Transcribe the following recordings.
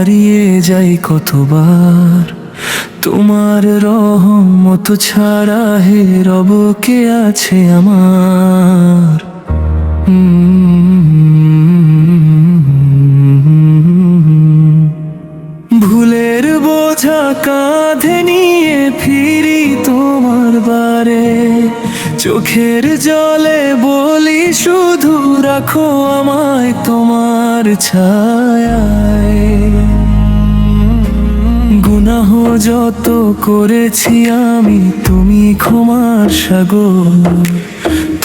হারিয়ে যাই কতবার, তোমার রহমত ছাড়া হে রব কে আছে আমার। ভুলের বোঝা কাঁধে নিয়ে ফিরি তোমার বারে, চোখের জলে বলি শুধু রাখো আমায় তোমার ছায়ায়। গুনাহ যত করেছি আমি তুমি ক্ষমার সাগর,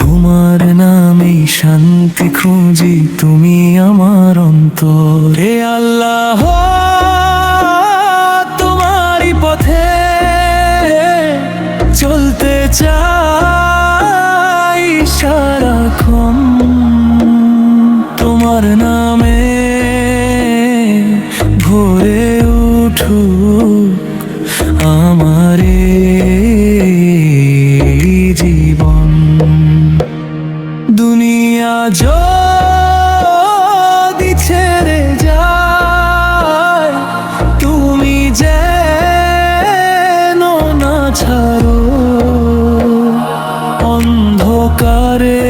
তোমার নামেই শান্তি খুঁজি তুমি আমার অন্তর। হে আল্লাহ তোমারই পথে চলতে চাই সারাক্ষণ, তোমার নামে ভোরে উঠুক আমার জীবন। দুনিয়া যদি ছেড়ে যায় তুমি যেন না ছাড়ো, অন্ধকারে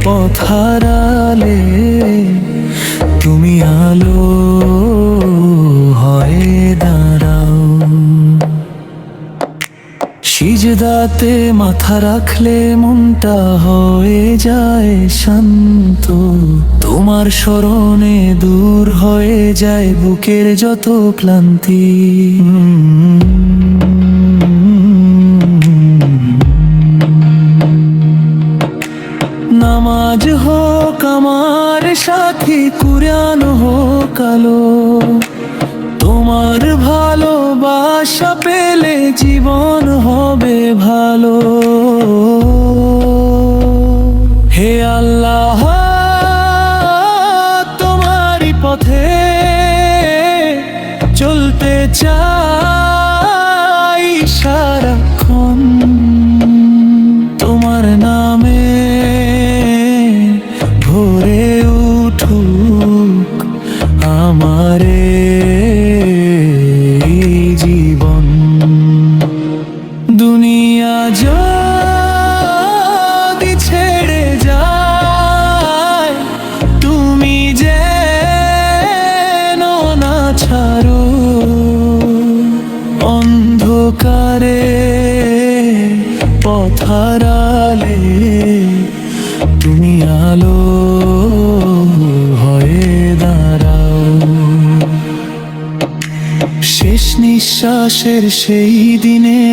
পথ হারালে তুমি আলো হয়ে দাঁড়াও। সিজদাতে মাথা রাখলে মনটা হয়ে যায় শান্ত, তোমার স্মরণে দূর হয়ে যায় বুকের যত ক্লান্তি। নামাজ হোক আমার সাথী, কুরআন হোক আলো, তোমার ভালোবাসা পেলে জীবন হবে ভালো। হে আল্লাহ তোমারই পথে চলতে চাই সারাক্ষণ, তোমার নামে ভোরে উঠুক আমারে জীবন। দুনিয়া যদি ছেড়ে যায় তুমি যেন না ছাড়ো, অন্ধকারে পথ হারালে তুমি আলো হয়ে দাঁড়াও। শেষ নিঃশ্বাসের সেই দিনে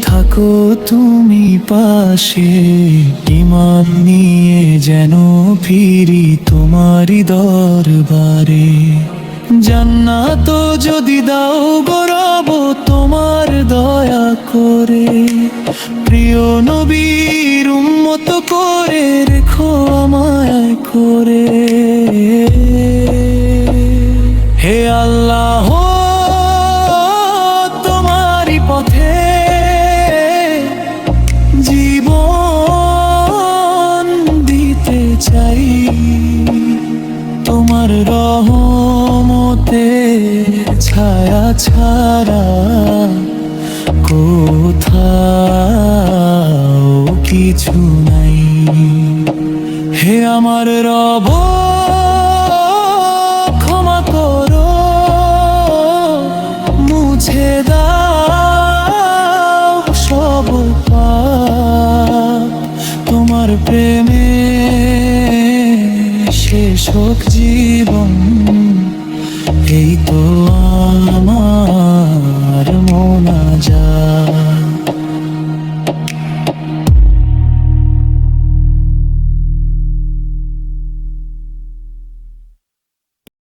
থাকো তুমি পাশে, ঈমান নিয়ে যেন ফিরি তোমারই দরবারে। জান্নাত যদি দাও গো রব তোমার দয়া করে, প্রিয় নবীর উম্মত করে রেখো আমায় করে। হে আল্লাহ তোমারই পথে জীবন দিতে চাই, তোমার রহমতে ছায়া ছাড়া কোথাও কিছু নাই। হে আমার রব ক্ষমা করো, মুছে দাও সব পাপ, তোমার প্রেমে শেষ হোক জীবন। এই তো আমার মোনাজাত।